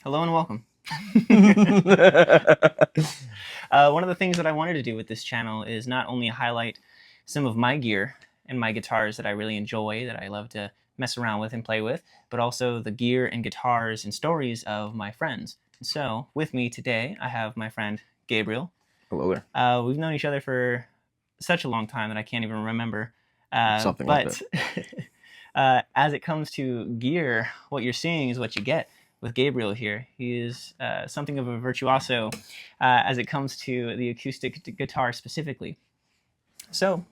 Hello and welcome. One of the things that I wanted to do with this channel is not only highlight some of my gear and my guitars that I really enjoy, that I love to mess around with and play with, but also the gear and guitars and stories of my friends. So with me today, I have my friend Gabriel. Hello there. We've known each other for such a long time that I can't even remember. Something like that. As it comes to gear, what you're seeing is what you get with Gabriel here. He is something of a virtuoso as it comes to the acoustic guitar specifically. So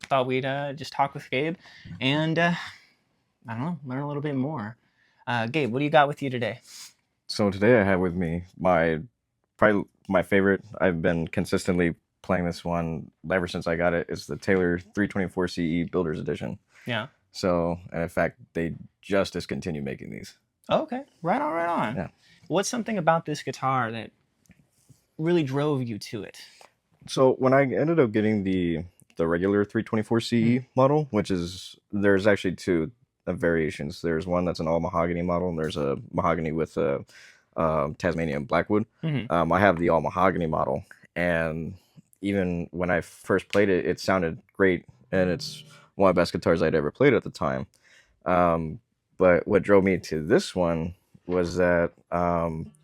thought we'd just talk with Gabe and, I don't know, learn a little bit more. Gabe, what do you got with you today? So today I have with me probably my favorite. I've been consistently playing this one ever since I got it. Is the Taylor 324 CE Builder's Edition. Yeah. So, and in fact, they just discontinued making these. Oh, okay. Right on, right on. Yeah. What's something about this guitar that really drove you to it? So when I ended up getting the regular 324 CE model, which is, there's actually two variations. There's one that's an all mahogany model, and there's a mahogany with a Tasmanian blackwood. I have the all mahogany model, and even when I first played it, it sounded great, and it's one of the best guitars I'd ever played at the time. But what drove me to this one was that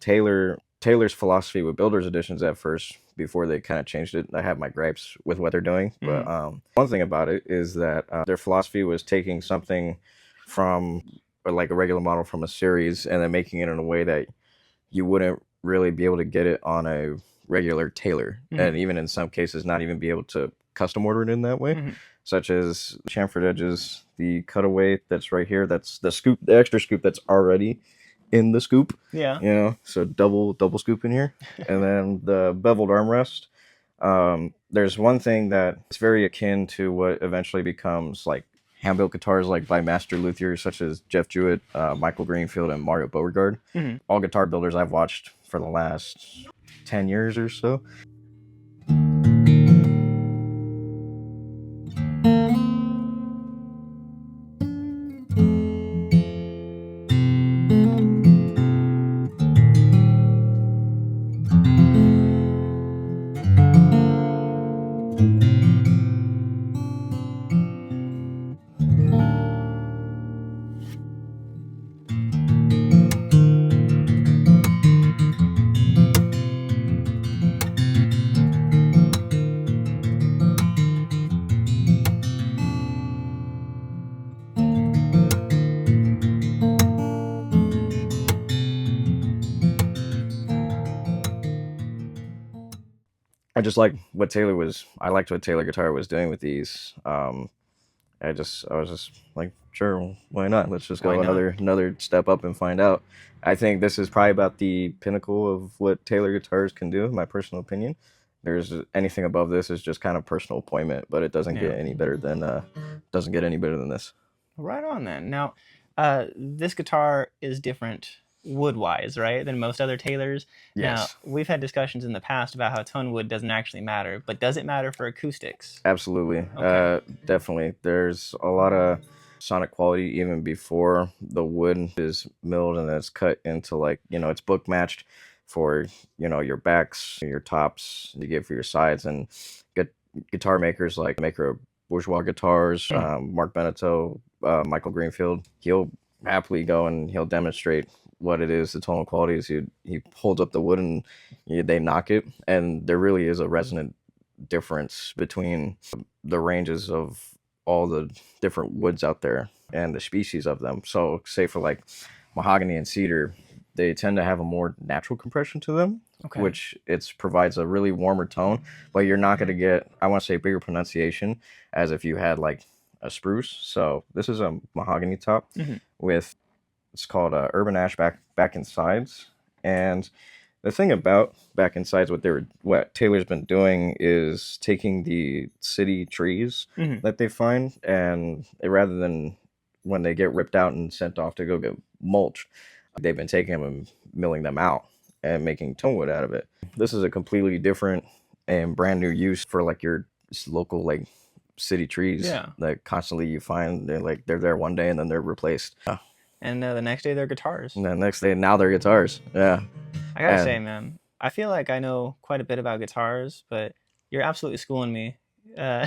Taylor's philosophy with Builder's Editions at first, before they kind of changed it. I have my gripes with what they're doing, but one thing about it is that their philosophy was taking something from like a regular model from a series and then making it in a way that you wouldn't really be able to get it on a regular Taylor, and even in some cases not even be able to custom order it in that way, such as chamfered edges, the cutaway that's right here, that's the scoop, the extra scoop that's already in the scoop. Yeah. You know, so double scoop in here. And then the beveled armrest. There's one thing that it's very akin to what eventually becomes like hand-built guitars, like by master luthiers such as Jeff Jewett, Michael Greenfield, and Mario Beauregard. All guitar builders I've watched for the last 10 years or so. I just like what Taylor was. I liked what Taylor Guitar was doing with these. I was just like, sure, why not? Let's just go another step up and find out. I think this is probably about the pinnacle of what Taylor guitars can do, in my personal opinion. There's anything above this is just kind of personal appointment, but it doesn't get any better than this. Right on then. Now, this guitar is different wood-wise, right, than most other Taylors. Yes. Now, we've had discussions in the past about how tone wood doesn't actually matter, but does it matter for acoustics? Absolutely. Okay. Definitely. There's a lot of sonic quality even before the wood is milled and it's cut into, like, you know, it's book matched for, you know, your backs, your tops, you get for your sides. And guitar makers like maker of bourgeois guitars, Mark Beneteau, Michael Greenfield, he'll happily go and he'll demonstrate what it is, the tonal qualities. He holds up the wood and they knock it, and there really is a resonant difference between the ranges of all the different woods out there and the species of them. So say for like mahogany and cedar, they tend to have a more natural compression to them, which provides a really warmer tone, but you're not going to get, I want to say, bigger pronunciation as if you had like a spruce. So this is a mahogany top with, it's called Urban Ash back and sides. And the thing about back and sides, what Taylor's been doing is taking the city trees that they find, and rather than when they get ripped out and sent off to go get mulch, they've been taking them and milling them out and making tone wood out of it. This is a completely different and brand new use for like your local like city trees that constantly you find they're there one day and then they're replaced. and the next day they're guitars. And the next day, now they're guitars. Yeah. I gotta And say, man, I feel like I know quite a bit about guitars, but you're absolutely schooling me. Uh,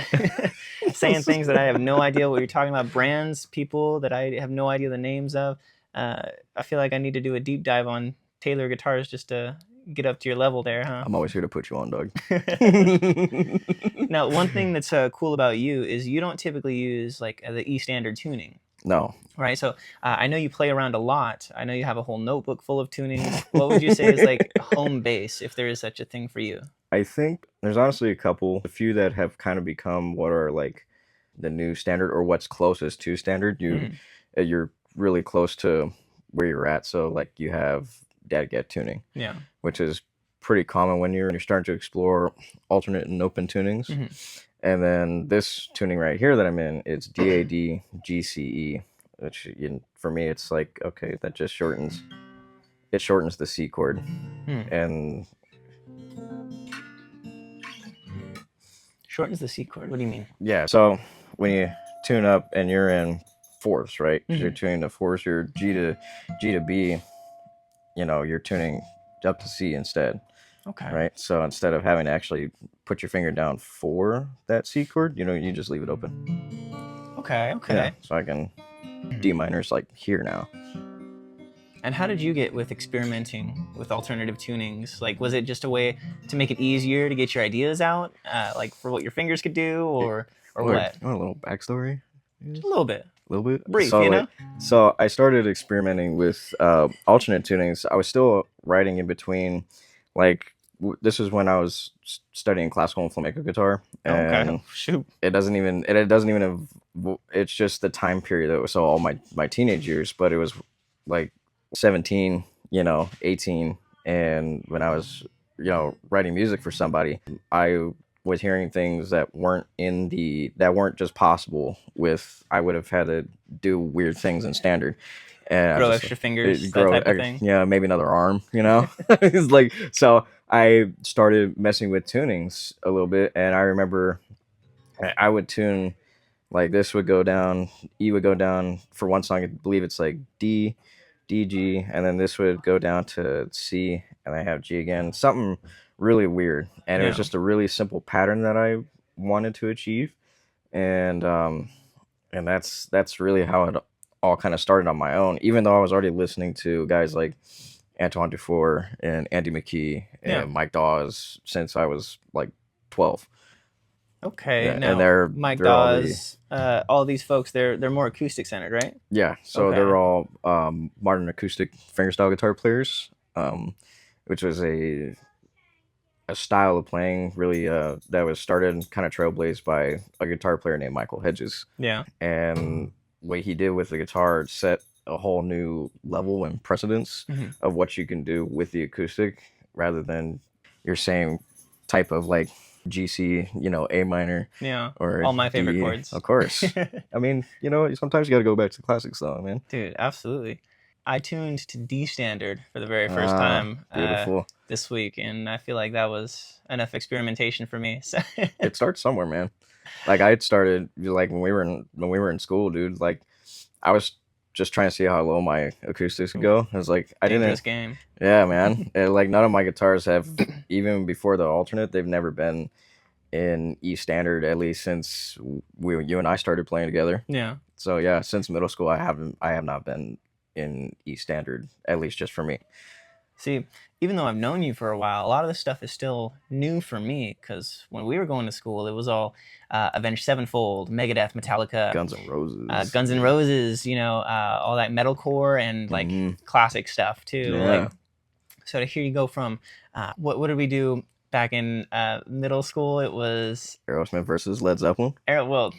saying things that I have no idea what you're talking about, brands, people that I have no idea the names of. I feel like I need to do a deep dive on Taylor guitars just to get up to your level there, huh? I'm always here to put you on, dog. Now, one thing that's cool about you is you don't typically use like the E standard tuning. No. Right, so I know you play around a lot. I know you have a whole notebook full of tunings. What would you say is like home base, if there is such a thing for you? I think there's honestly a few that have kind of become what are like the new standard or what's closest to standard. You're really close to where you're at. So like you have data get tuning, Yeah. which is pretty common when you're starting to explore alternate and open tunings. And then this tuning right here that I'm in, it's DAD GCE, which for me it's like, okay, that just shortens the C chord. And shortens the C chord. What do you mean? yeah, so when you tune up and you're in fourths, right? You're tuning to fourths, you're G to B, you're tuning up to C instead. Okay. Right. So instead of having to actually put your finger down for that C chord, you just leave it open. Okay. Yeah, so I can D minor's like here now. And how did you get with experimenting with alternative tunings? Like, was it just a way to make it easier to get your ideas out, like for what your fingers could do, or what? You want a little backstory? Just a little bit. A little bit. Brief, so, So I started experimenting with alternate tunings. I was still writing in between, like this is when I was studying classical and flamenco guitar. And okay. Shoot. It doesn't even. It's just the time period that was so all my teenage years, but it was like 17, 18, and when I was, writing music for somebody, I was hearing things that weren't just possible with. I would have had to do weird things in standard. And grow extra fingers, that type of thing. Yeah, maybe another arm, It's like, so I started messing with tunings a little bit, and I remember I would tune, like this would go down, E would go down for one song, I believe it's like D, G, and then this would go down to C, and I have G again. Something really weird, and it was just a really simple pattern that I wanted to achieve, and that's really how it all kind of started on my own, even though I was already listening to guys like Antoine Dufour and Andy McKee and Mike Dawes since I was like 12. Okay, now they're Mike Dawes, all these folks, they're more acoustic centered, right? Yeah, so they're all modern acoustic fingerstyle guitar players, which was a style of playing really that was started kind of trailblazed by a guitar player named Michael Hedges. Yeah, and what he did with the guitar set a whole new level and precedence of what you can do with the acoustic, rather than your same type of like GC, A minor. Yeah, or all my favorite D, chords. Of course. I mean, sometimes you got to go back to the classics though, man. Dude, absolutely. I tuned to D standard for the very first time this week, and I feel like that was enough experimentation for me. So it starts somewhere, man. Like I had started like when we were in school, dude. Like I was just trying to see how low my acoustics could go. I was like, dangerous game. Yeah, man. Like none of my guitars have, even before the alternate, they've never been in E standard, at least since you and I started playing together. Yeah. So yeah, since middle school, I have not been in E standard, at least just for me. See, even though I've known you for a while, a lot of this stuff is still new for me, because when we were going to school, it was all Avenged Sevenfold, Megadeth, Metallica, Guns N' Roses, all that metalcore and like classic stuff too. Yeah. Like, so to hear you go from what did we do back in middle school? It was Aerosmith versus Led Zeppelin. Argument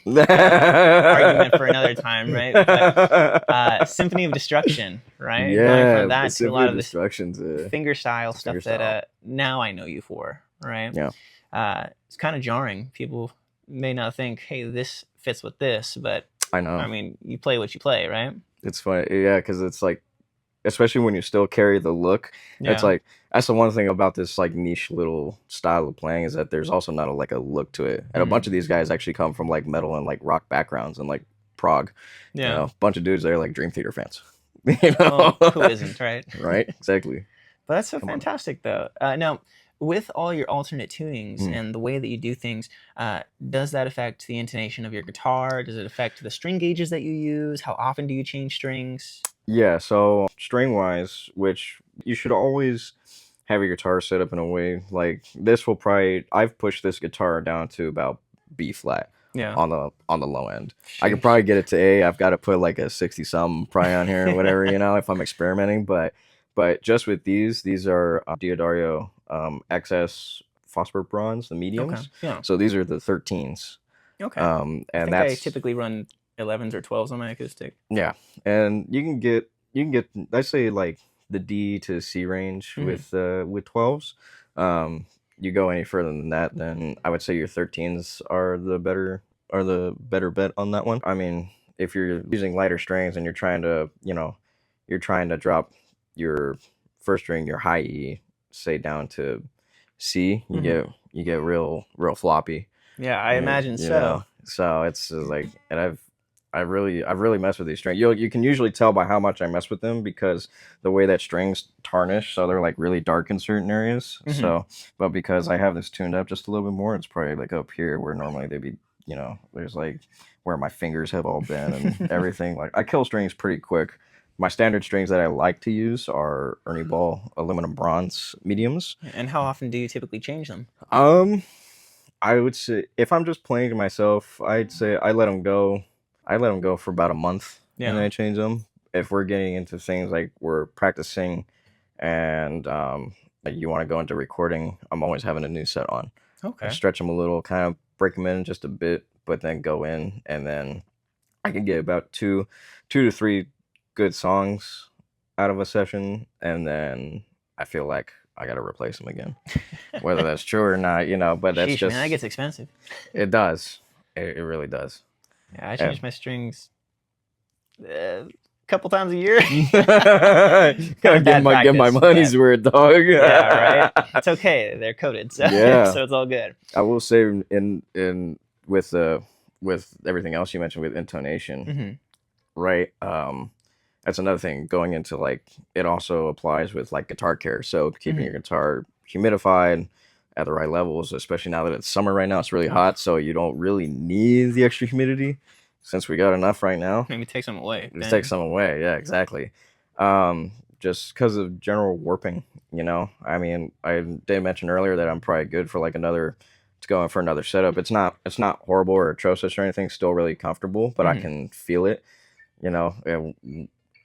for another time, right? But, Symphony of Destruction, right? Yeah, going from that to a lot of this fingerstyle stuff that now I know you for, right? Yeah. It's kind of jarring. People may not think, hey, this fits with this, but I know. I mean, you play what you play, right? It's funny, yeah, because it's like, especially when you still carry the look. Yeah. It's like, that's the one thing about this like niche little style of playing, is that there's also not a look to it. And a bunch of these guys actually come from like metal and like rock backgrounds and like prog. Yeah. A bunch of dudes that are like Dream Theater fans. You know, Well, who isn't, right? right? Exactly. But that's so Come on. fantastic, though. Now, with all your alternate tunings Mm. and the way that you do things, does that affect the intonation of your guitar? Does it affect the string gauges that you use? How often do you change strings? Yeah, so string wise, which you should always have your guitar set up in a way like this will probably I've pushed this guitar down to about B flat Yeah. on the low end. I could Sheesh. probably get it to A. I've got to put like a 60 something probably on here or whatever, you know, if I'm experimenting. But just with these are Diodario XS phosphor bronze, the Okay. mediums. Yeah. So these are the 13s. Okay. I And think I that's typically run 11s or 12s on my acoustic. yeah, and you can get I say like the D to C range Hmm. with 12s. You go any further than that, then I would say your 13s are the better bet on that one. I mean, if you're using lighter strings and you're trying to drop your first string, your high E, say down to C, Hmm. you get real floppy. Yeah, I imagine You so. know, so it's like, and I've really messed with these strings. You can usually tell by how much I mess with them because the way that strings tarnish, so they're like really dark in certain areas. Hmm. So, but because I have this tuned up just a little bit more, it's probably like up here where normally they'd be, there's like where my fingers have all been and everything. Like I kill strings pretty quick. My standard strings that I like to use are Ernie Ball aluminum bronze mediums. And how often do you typically change them? Um, I would say if I'm just playing to myself, I'd say I let them go. I let them go for about a month and then Yeah. I change them. If we're getting into things like we're practicing and like you want to go into recording, I'm always having a new set on. I Okay. stretch them a little, kind of break them in just a bit, but then go in and then I can get about two to three good songs out of a session, and then I feel like I got to replace them again. Whether that's true or not, but that's Sheesh, man, that just gets expensive. it does. It really does. Yeah, I And change my strings a couple times a year. Kind of give bad my practice, but money's worth, dog. yeah, right. It's okay. They're coated, so Yeah, so it's all good. I will say in with with everything else you mentioned with intonation, Hmm. right? That's another thing going into like it also applies with like guitar care. So keeping Hmm. your guitar humidified at the right levels, especially now that it's summer right now, it's really Oh, hot, so you don't really need the extra humidity since we got enough right now. maybe take some away. Just take Dang. some away. Yeah, exactly. Just because of general warping, I mean, I did mention earlier that I'm probably good for like another to go in for another setup. It's not horrible or atrocious or anything. Still really comfortable, but I Hmm. can feel it.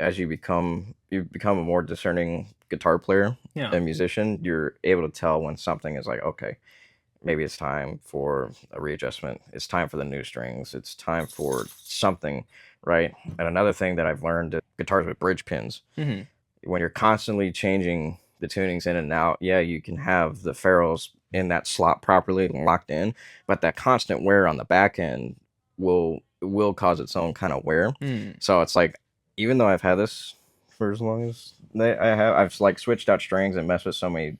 As you become a more discerning guitar player Yeah. and musician, you're able to tell when something is like, okay, maybe it's time for a readjustment. It's time for the new strings. It's time for something, right? And another thing that I've learned is guitars with bridge pins. Hmm. When you're constantly changing the tunings in and out, yeah, you can have the ferrules in that slot properly and locked in, but that constant wear on the back end will cause its own kind of wear. Hmm. So it's like, even though I've had this for as long as I've like switched out strings and messed with so many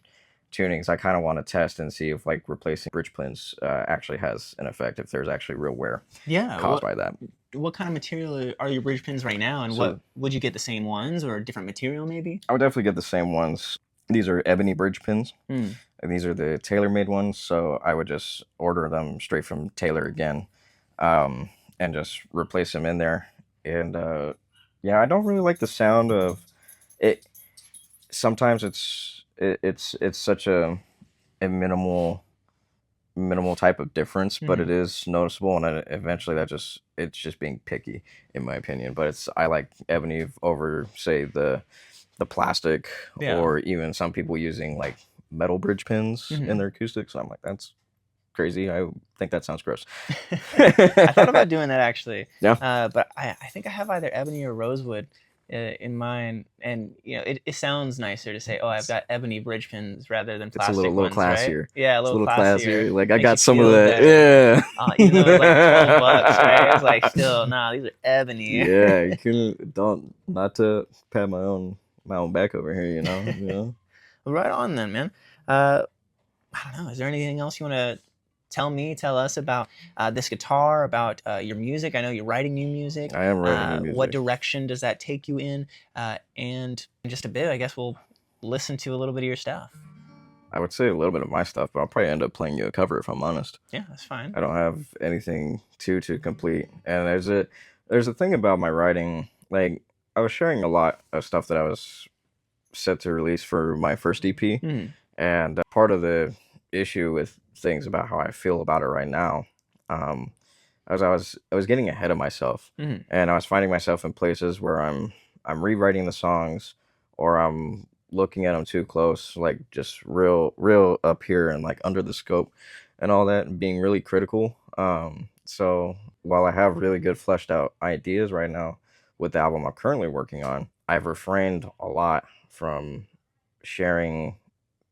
tunings. I kind of want to test and see if like replacing bridge pins actually has an effect. If there's actually real wear Yeah. caused by that. What kind of material are your bridge pins right now, and what So would you get the same ones or a different material maybe? I would definitely get the same ones. These are ebony bridge pins, Hmm. and these are the tailor-made ones. So I would just order them straight from Taylor again, and just replace them in there. And yeah, I don't really like the sound of it. Sometimes it's such a minimal type of difference, but Hmm. it is noticeable, and then eventually it's just being picky, in my opinion. But I like ebony over say the plastic, Yeah. or even some people using like metal bridge pins in Hmm. their acoustics. I'm like, that's crazy. I think that sounds gross. I thought about doing that actually, Yeah, but I think I have either ebony or rosewood in mind, and it sounds nicer to say, "Oh, I've got ebony bridge pins" rather than it's a plastic little ones, right? classier. Yeah, a It's a little little classier. classier. Like I Makes you got some of feel that. better. Even though it was like $12, right? It's like Yeah. still, nah, these are ebony. Yeah, you couldn't don't not to pat my own back over here, Right on then, man. Uh, I don't know. Is there anything else you want to tell us about this guitar, about your music. I know you're writing new music. I am writing new music. What direction does that take you in? And in just a bit, I guess we'll listen to a little bit of your stuff. I would say a little bit of my stuff, but I'll probably end up playing you a cover if I'm honest. Yeah, that's fine. I don't have anything too complete. And there's a thing about my writing. Like I was sharing a lot of stuff that I was set to release for my first EP, and part of the issue with things about how I feel about it right now, I was getting ahead of myself, and I was finding myself in places where I'm rewriting the songs, or I'm looking at them too close, like just real up here and like under the scope and all that, and being really critical. So while I have really good fleshed out ideas right now with the album I'm currently working on, I've refrained a lot from sharing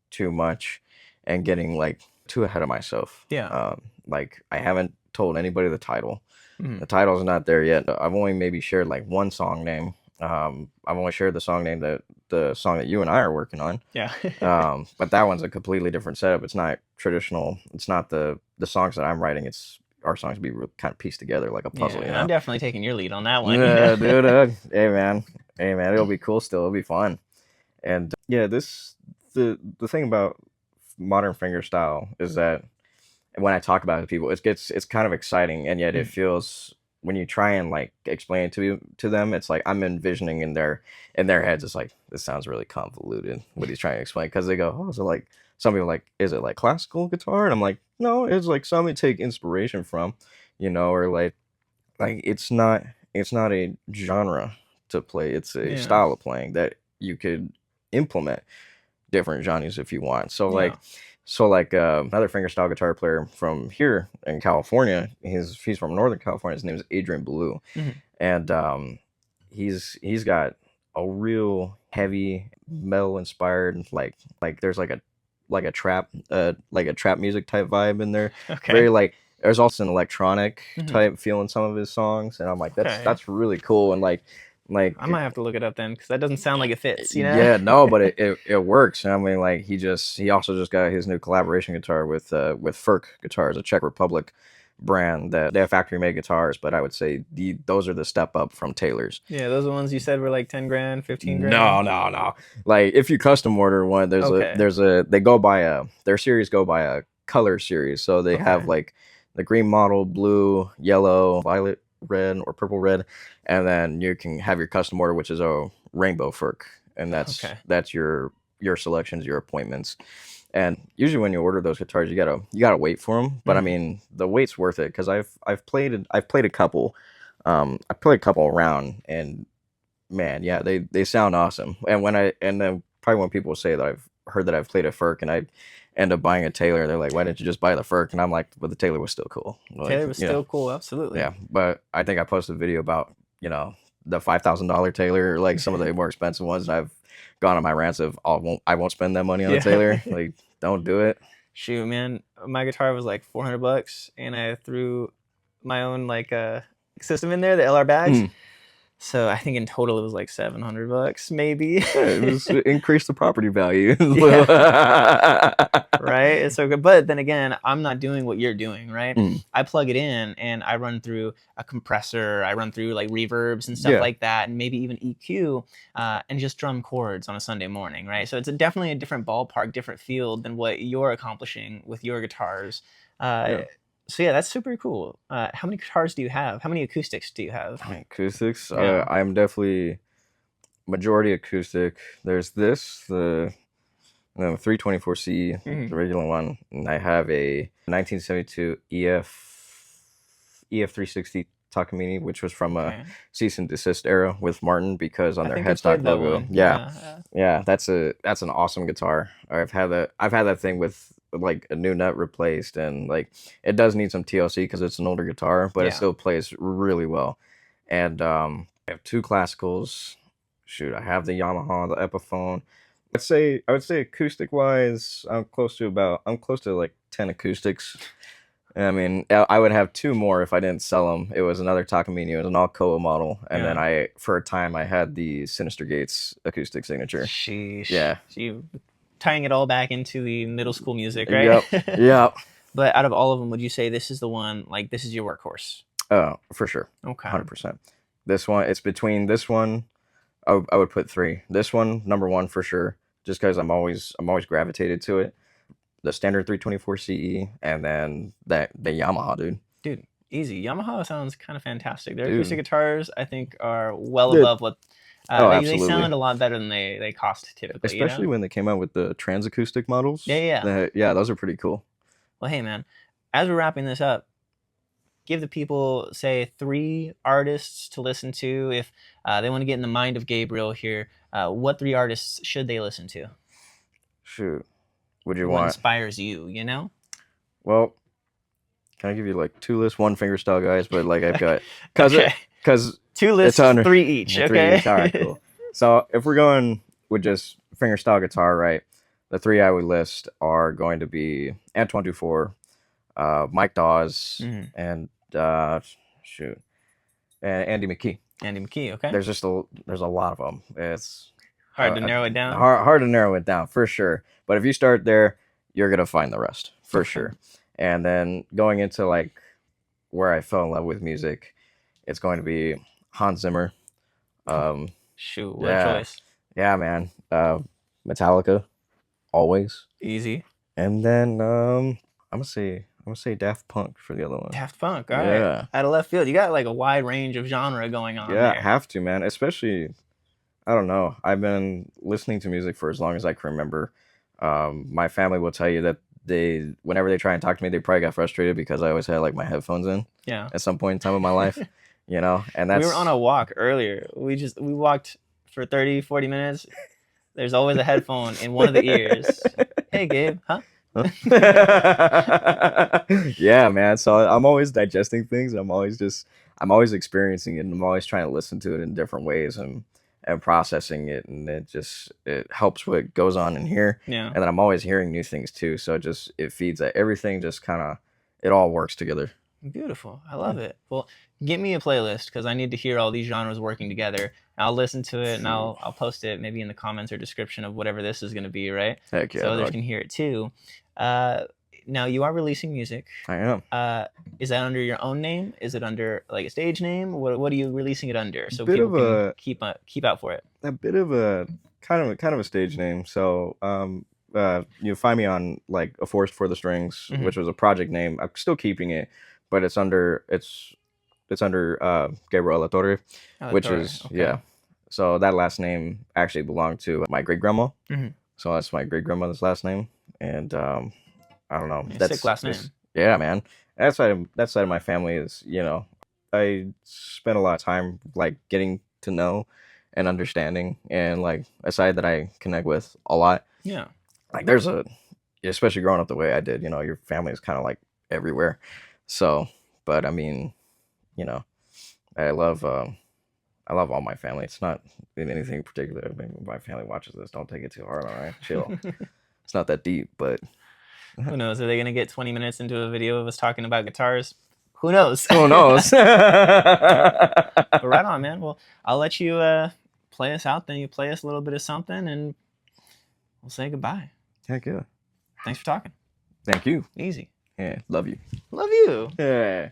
too much and getting like too ahead of myself. Yeah. Like I haven't told anybody the title. The title's not there yet. I've only maybe shared like one song name. I've only shared the song name the song that you and I are working on. Yeah. But that one's a completely different setup. It's not traditional. It's not the songs that I'm writing. It's our songs be kind of pieced together like a puzzle. Yeah, You know? I'm definitely taking your lead on that one. Yeah, dude. Hey man, it'll be cool. Still, it'll be fun. And yeah, the thing about modern fingerstyle is that when I talk about it to people, it's kind of exciting, and yet it feels, when you try and like explain it to them, it's like I'm envisioning in their heads, it's like, this sounds really convoluted what he's trying to explain, because they go, oh, so like some people like, is it like classical guitar? And I'm like, no, it's like something to take inspiration from, or like it's not a genre to play, it's a style of playing that you could implement different genres if you want. So another fingerstyle guitar player from here in California, he's from Northern California, his name is Adrian Blue, and he's got a real heavy metal inspired, like there's like a trap music type vibe in there. Okay. Very like, there's also an electronic type feel in some of his songs, and I'm like, that's really cool. And like I might have to look it up then, because that doesn't sound like it fits, Yeah, no, but it works. I mean, like he also just got his new collaboration guitar with Ferk Guitars, a Czech Republic brand that they have factory made guitars, but I would say those are the step up from Taylor's. Yeah, those are the ones you said were like 10 grand, 15 grand. No. Like if you custom order one, they go by their series go by a color series, so they have like the green model, blue, yellow, violet, red, or purple red, and then you can have your custom order, which is a rainbow Ferk, and that's your selections, your appointments. And usually when you order those guitars, you gotta wait for them, but I mean the wait's worth it, because I've played a couple, I played a couple around, and man, yeah, they sound awesome. And then probably when people say that I've heard that I've played a Ferk and I end up buying a Taylor, they're like, why didn't you just buy the Ferk? And I'm like, but the Taylor was still cool. Like, Taylor was still cool, absolutely. Yeah, but I think I posted a video about the $5,000 Taylor, or like some of the more expensive ones, and I've gone on my rants of, I won't spend that money on a Taylor. Like, don't do it. Shoot, man, my guitar was like $400, and I threw my own like system in there, the LR bags. So I think in total it was like $700, maybe. It increased the property value. Right? It's so good. But then again, I'm not doing what you're doing, right? I plug it in and I run through a compressor. I run through like reverbs and stuff like that, and maybe even EQ, and just drum chords on a Sunday morning, right? So it's definitely a different ballpark, different field than what you're accomplishing with your guitars. So yeah, that's super cool. How many guitars do you have? How many acoustics do you have? Acoustics? I'm definitely majority acoustic. There's the 324C, the regular one, and I have a 1972 EF360 Takamine, which was from a cease and desist era with Martin, because on their headstock logo. Yeah, that's an awesome guitar. I've had that thing with like a new nut replaced, and like it does need some TLC because it's an older guitar, but it still plays really well. And I have two classicals. Shoot, I have the Yamaha, the Epiphone. I would say acoustic wise, I'm close to like 10 acoustics. I mean, I would have two more if I didn't sell them. It was another Takamine. It was an Alcoa model, and then for a time I had the Sinister Gates acoustic signature. Sheesh. Yeah. So you tying it all back into the middle school music, right? Yep. But out of all of them, would you say this is the one, like, this is your workhorse? For sure, Okay. 100%. This one, it's between this one. I would put three. This one, number one for sure, just because I'm always gravitated to it. The standard 324 CE, and then the Yamaha, dude. Dude, easy. Yamaha sounds kind of fantastic. Their acoustic Dude, guitars, I think, are well the, above what oh, they absolutely. sound a lot better than they cost typically. You Especially know? when they came out with the trans acoustic models. Yeah. Yeah, those are pretty cool. Well, hey man, as we're wrapping this up, give the people, say, 3 artists to listen to if they want to get in the mind of Gabriel here. What 3 artists should they listen to? Shoot, would you What want? inspires you? You know? Well, can I give you like 2 lists, 1 fingerstyle guys? But like I've got Okay. because 2 lists, 3 each. Yeah, Okay. 3 each. All right, cool. So if we're going with just fingerstyle guitar, right? The 3 I would list are going to be Antoine Dufour, Mike Dawes, Mhm. and shoot, and Andy McKee. Andy McKee. Okay. There's a lot of them. It's Hard to narrow it down. hard to narrow it down for sure. But if you start there, you're gonna find the rest for sure. And then going into like where I fell in love with music, it's going to be Hans Zimmer. Shoot, what Yeah, a choice. yeah, man. Metallica, always. Easy. And then I'm gonna say Daft Punk for the other one. Daft Punk. All right. Yeah. Out of left field, you got like a wide range of genre going on Yeah, there. have to, man. Especially, I don't know. I've been listening to music for as long as I can remember. My family will tell you that whenever they try and talk to me, they probably got frustrated because I always had like my headphones in Yeah. at some point in time in my life, and We were on a walk earlier. We walked for 30, 40 minutes. There's always a headphone in one of the ears. Hey, Gabe, huh? Yeah, man. So I'm always digesting things. I'm always experiencing it, and I'm always trying to listen to it in different ways and processing it, and it helps what goes on in here. Yeah. And then I'm always hearing new things too. So it feeds that everything just kind of it all works together. Beautiful. I love it. Well, get me a playlist because I need to hear all these genres working together. I'll listen to it and I'll post it maybe in the comments or description of whatever this is going to be, right? Heck yeah, so others dog. can hear it too. Now you are releasing music. I am. Is that under your own name? Is it under like a stage name? What are you releasing it under so Bit people of can keep out for it? A bit of a kind of a stage name. So you find me on like A Forest for the Strings, Mhm. which was a project name. I'm still keeping it, but it's under Gabriel La Torre, which is Okay. yeah. So that last name actually belonged to my great grandma. Mhm. So that's my great grandmother's last name, and I don't know. Yeah, That's sick last name. yeah, man. That side of my family is I spent a lot of time like getting to know and understanding, and like a side that I connect with a lot. Yeah. Like especially growing up the way I did, your family is kind of like everywhere. So, but I mean, I love all my family. It's not in anything particular. I mean, my family watches this. Don't take it too hard, all right? Chill. It's not that deep, but Who knows? Are they going to get 20 minutes into a video of us talking about guitars? Who knows? who knows? But right on, man. Well, I'll let you play us out. Then you play us a little bit of something, and we'll say goodbye. Heck yeah. Thanks for talking. Thank you. Easy. Yeah, love you. Love you. Yeah.